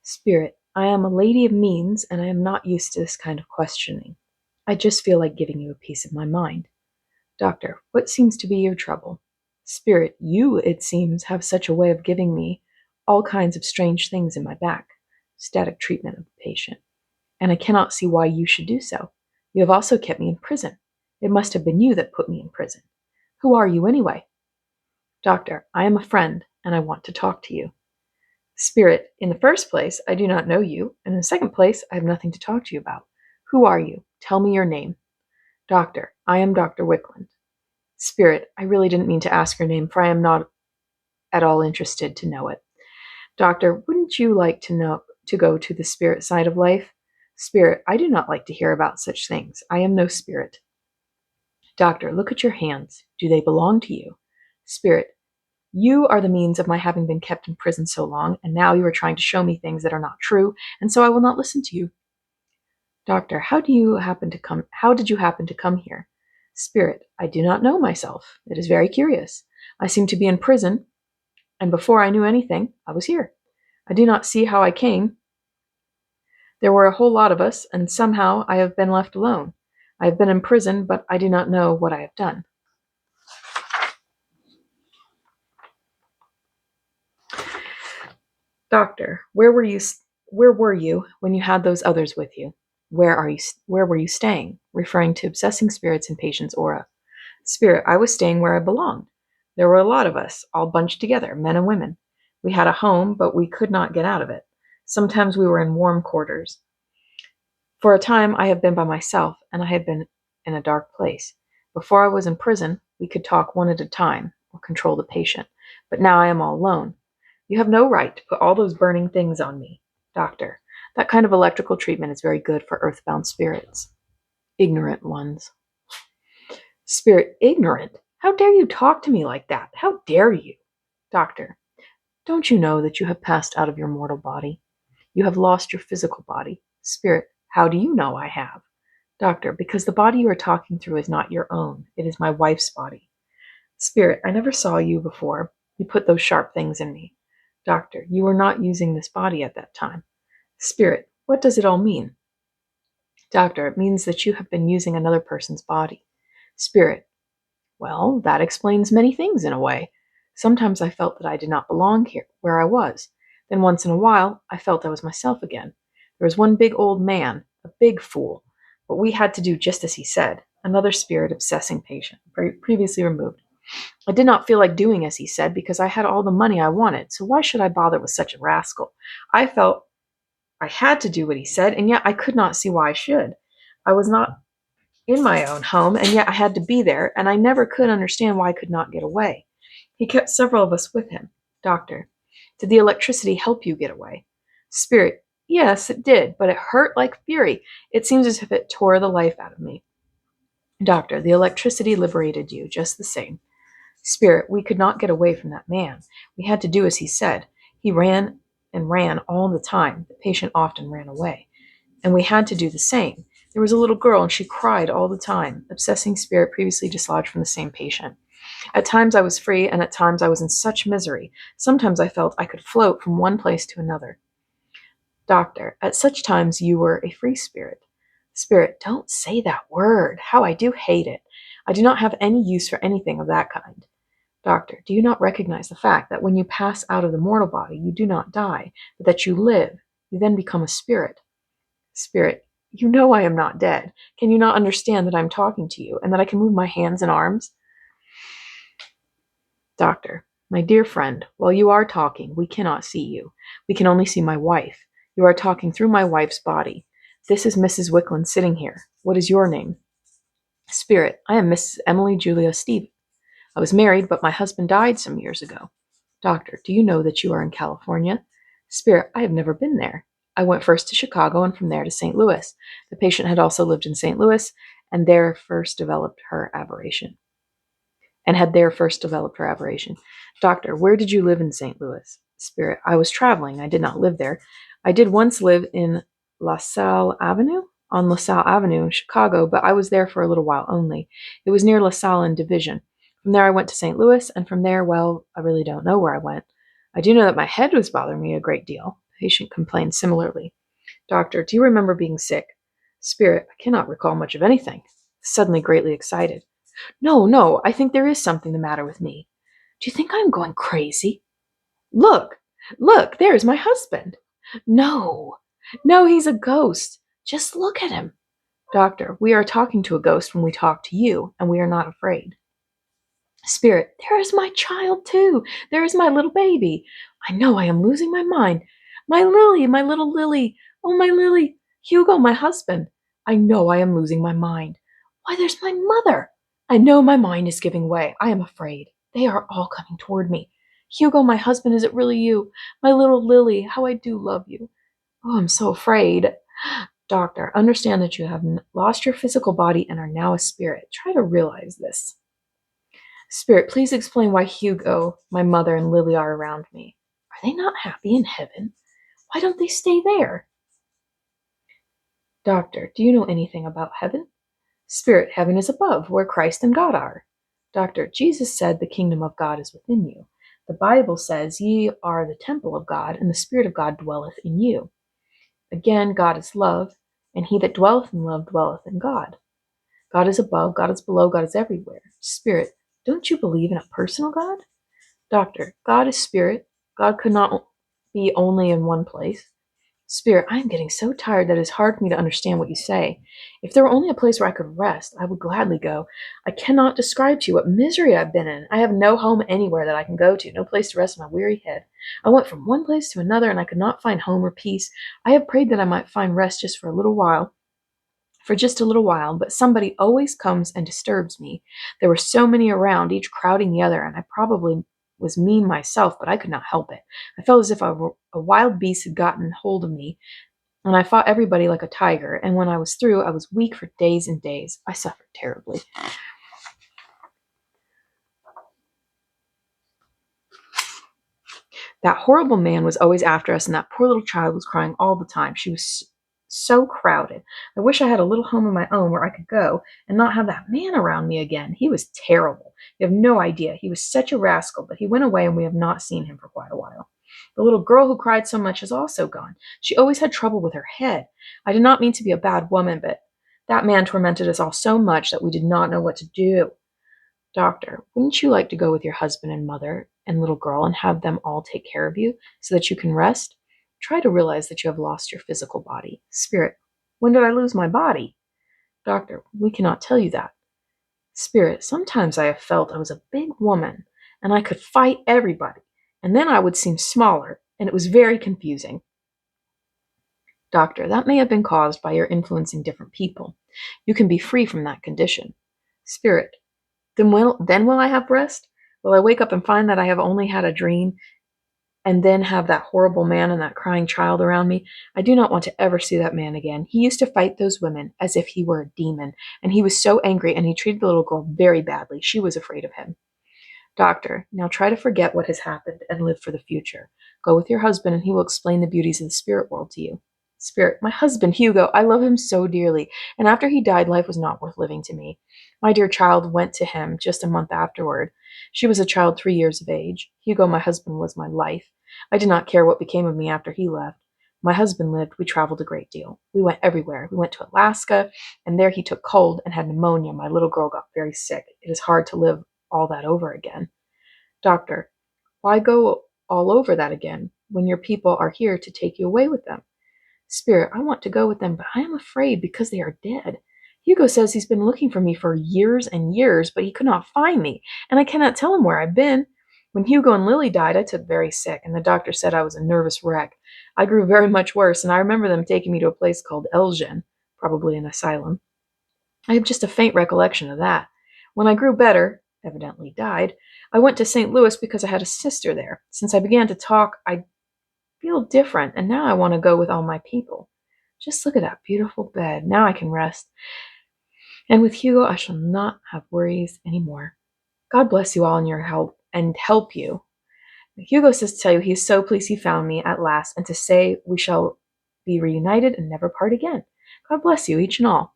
Spirit, I am a lady of means, and I am not used to this kind of questioning. I just feel like giving you a piece of my mind. Doctor, what seems to be your trouble? Spirit, you, it seems, have such a way of giving me all kinds of strange things in my back. Static treatment of the patient. And I cannot see why you should do so. You have also kept me in prison. It must have been you that put me in prison. Who are you, anyway? Doctor, I am a friend, and I want to talk to you. Spirit, in the first place, I do not know you, and in the second place, I have nothing to talk to you about. Who are you? Tell me your name. Doctor, I am Dr. Wickland. Spirit, I really didn't mean to ask your name, for I am not at all interested to know it. Doctor, wouldn't you like to go to the spirit side of life? Spirit, I do not like to hear about such things. I am no spirit. Doctor, look at your hands. Do they belong to you? Spirit, you are the means of my having been kept in prison so long, and now you are trying to show me things that are not true, and so I will not listen to you. Doctor, how did you happen to come here? Spirit, I do not know myself. It is very curious. I seem to be in prison, and before I knew anything, I was here. I do not see how I came. There were a whole lot of us, and somehow I have been left alone. I have been in prison, but I do not know what I have done. Doctor, where were you when you had those others with you? Where were you staying? Referring to obsessing spirits in patient's aura. Spirit, I was staying where I belonged. There were a lot of us, all bunched together, men and women. We had a home, but we could not get out of it. Sometimes we were in warm quarters. For a time I have been by myself, and I had been in a dark place. Before I was in prison, we could talk one at a time, or control the patient. But now I am all alone. You have no right to put all those burning things on me. Doctor, that kind of electrical treatment is very good for earthbound spirits. Ignorant ones. Spirit, ignorant? How dare you talk to me like that? How dare you? Doctor, don't you know that you have passed out of your mortal body? You have lost your physical body. Spirit, how do you know I have? Doctor, because the body you are talking through is not your own. It is my wife's body. Spirit, I never saw you before. You put those sharp things in me. Doctor, you were not using this body at that time. Spirit, what does it all mean? Doctor, it means that you have been using another person's body. Spirit, well, that explains many things in a way. Sometimes I felt that I did not belong here, where I was. Then once in a while, I felt I was myself again. There was one big old man, a big fool, but we had to do just as he said. Another spirit obsessing patient, previously removed. I did not feel like doing as he said because I had all the money I wanted, so why should I bother with such a rascal? I felt I had to do what he said, and yet I could not see why I should. I was not in my own home, and yet I had to be there, and I never could understand why I could not get away. He kept several of us with him. Doctor, did the electricity help you get away? Spirit, yes, it did, but it hurt like fury. It seems as if it tore the life out of me. Doctor, the electricity liberated you, just the same. Spirit, we could not get away from that man. We had to do as he said. He ran and ran all the time. The patient often ran away. And we had to do the same. There was a little girl, and she cried all the time. Obsessing spirit previously dislodged from the same patient. At times I was free, and at times I was in such misery. Sometimes I felt I could float from one place to another. Doctor, at such times you were a free spirit. Spirit, don't say that word. How I do hate it. I do not have any use for anything of that kind. Doctor, do you not recognize the fact that when you pass out of the mortal body, you do not die, but that you live? You then become a spirit. Spirit, you know I am not dead. Can you not understand that I am talking to you and that I can move my hands and arms? Doctor, my dear friend, while you are talking, we cannot see you. We can only see my wife. You are talking through my wife's body. This is Mrs. Wickland sitting here. What is your name? Spirit, I am Mrs. Emily Julia Stevens. I was married, but my husband died some years ago. Doctor, do you know that you are in California? Spirit, I have never been there. I went first to Chicago and from there to St. Louis. The patient had also lived in St. Louis and there first developed her aberration. Doctor, where did you live in St. Louis? Spirit, I was traveling. I did not live there. I did once live in on LaSalle Avenue in Chicago, but I was there for a little while only. It was near LaSalle and Division. From there I went to St. Louis, and from there, well, I really don't know where I went. I do know that my head was bothering me a great deal. Patient complained similarly. Doctor, do you remember being sick? Spirit, I cannot recall much of anything. Suddenly greatly excited. No, no, I think there is something the matter with me. Do you think I am going crazy? Look, look, there is my husband. No, no, he's a ghost. Just look at him. Doctor, we are talking to a ghost when we talk to you, and we are not afraid. Spirit, there is my child too. There is my little baby. I know I am losing my mind. My Lily, my little Lily. Oh, my Lily. Hugo, my husband. I know I am losing my mind. Why, there's my mother. I know my mind is giving way. I am afraid. They are all coming toward me. Hugo, my husband, is it really you? My little Lily, how I do love you. Oh, I'm so afraid. Doctor, understand that you have lost your physical body and are now a spirit. Try to realize this. Spirit, please explain why Hugo, my mother, and Lily are around me. Are they not happy in heaven? Why don't they stay there? Doctor, do you know anything about heaven? Spirit, heaven is above, where Christ and God are. Doctor, Jesus said the kingdom of God is within you. The Bible says ye are the temple of God, and the Spirit of God dwelleth in you. Again, God is love, and he that dwelleth in love dwelleth in God. God is above, God is below, God is everywhere. Spirit, don't you believe in a personal God? Doctor, God is spirit. God could not be only in one place. Spirit, I am getting so tired that it is hard for me to understand what you say. If there were only a place where I could rest, I would gladly go. I cannot describe to you what misery I've been in. I have no home anywhere that I can go to, no place to rest my weary head. I went from one place to another, and I could not find home or peace. I have prayed that I might find rest just for a little while, but somebody always comes and disturbs me. There were so many around, each crowding the other, and I probably was mean myself, but I could not help it. I felt as if a wild beast had gotten hold of me, and I fought everybody like a tiger, and when I was through, I was weak for days and days. I suffered terribly. That horrible man was always after us, and that poor little child was crying all the time. She was so crowded. I wish I had a little home of my own where I could go and not have that man around me again. He was terrible. You have no idea. He was such a rascal, but he went away and we have not seen him for quite a while. The little girl who cried so much is also gone. She always had trouble with her head. I did not mean to be a bad woman, but that man tormented us all so much that we did not know what to do. Doctor, wouldn't you like to go with your husband and mother and little girl and have them all take care of you so that you can rest? Try to realize that you have lost your physical body. Spirit, when did I lose my body? Doctor, we cannot tell you that. Spirit, sometimes I have felt I was a big woman and I could fight everybody, and then I would seem smaller, and it was very confusing. Doctor, that may have been caused by your influencing different people. You can be free from that condition. Spirit, then will I have rest? Will I wake up and find that I have only had a dream and then have that horrible man and that crying child around me? I do not want to ever see that man again. He used to fight those women as if he were a demon, and he was so angry, and he treated the little girl very badly. She was afraid of him. Doctor, now try to forget what has happened and live for the future. Go with your husband, and he will explain the beauties of the spirit world to you. Spirit, my husband, Hugo, I love him so dearly, and after he died, life was not worth living to me. My dear child went to him just a month afterward. She was a child 3 years of age. Hugo, my husband, was my life. I did not care what became of me after he left. My husband lived. We traveled a great deal. We went everywhere. We went to Alaska, and there he took cold and had pneumonia. My little girl got very sick. It is hard to live all that over again. Doctor, why go all over that again when your people are here to take you away with them? Spirit, I want to go with them, but I am afraid because they are dead. Hugo says he's been looking for me for years and years, but he could not find me, and I cannot tell him where I've been. When Hugo and Lily died, I took very sick, and the doctor said I was a nervous wreck. I grew very much worse, and I remember them taking me to a place called Elgin, probably an asylum. I have just a faint recollection of that. When I grew better, evidently died, I went to St. Louis because I had a sister there. Since I began to talk, I feel different, and now I want to go with all my people. Just look at that beautiful bed. Now I can rest. And with Hugo, I shall not have worries anymore. God bless you all in your help and help you. Hugo says to tell you he is so pleased he found me at last, and to say we shall be reunited and never part again. God bless you, each and all.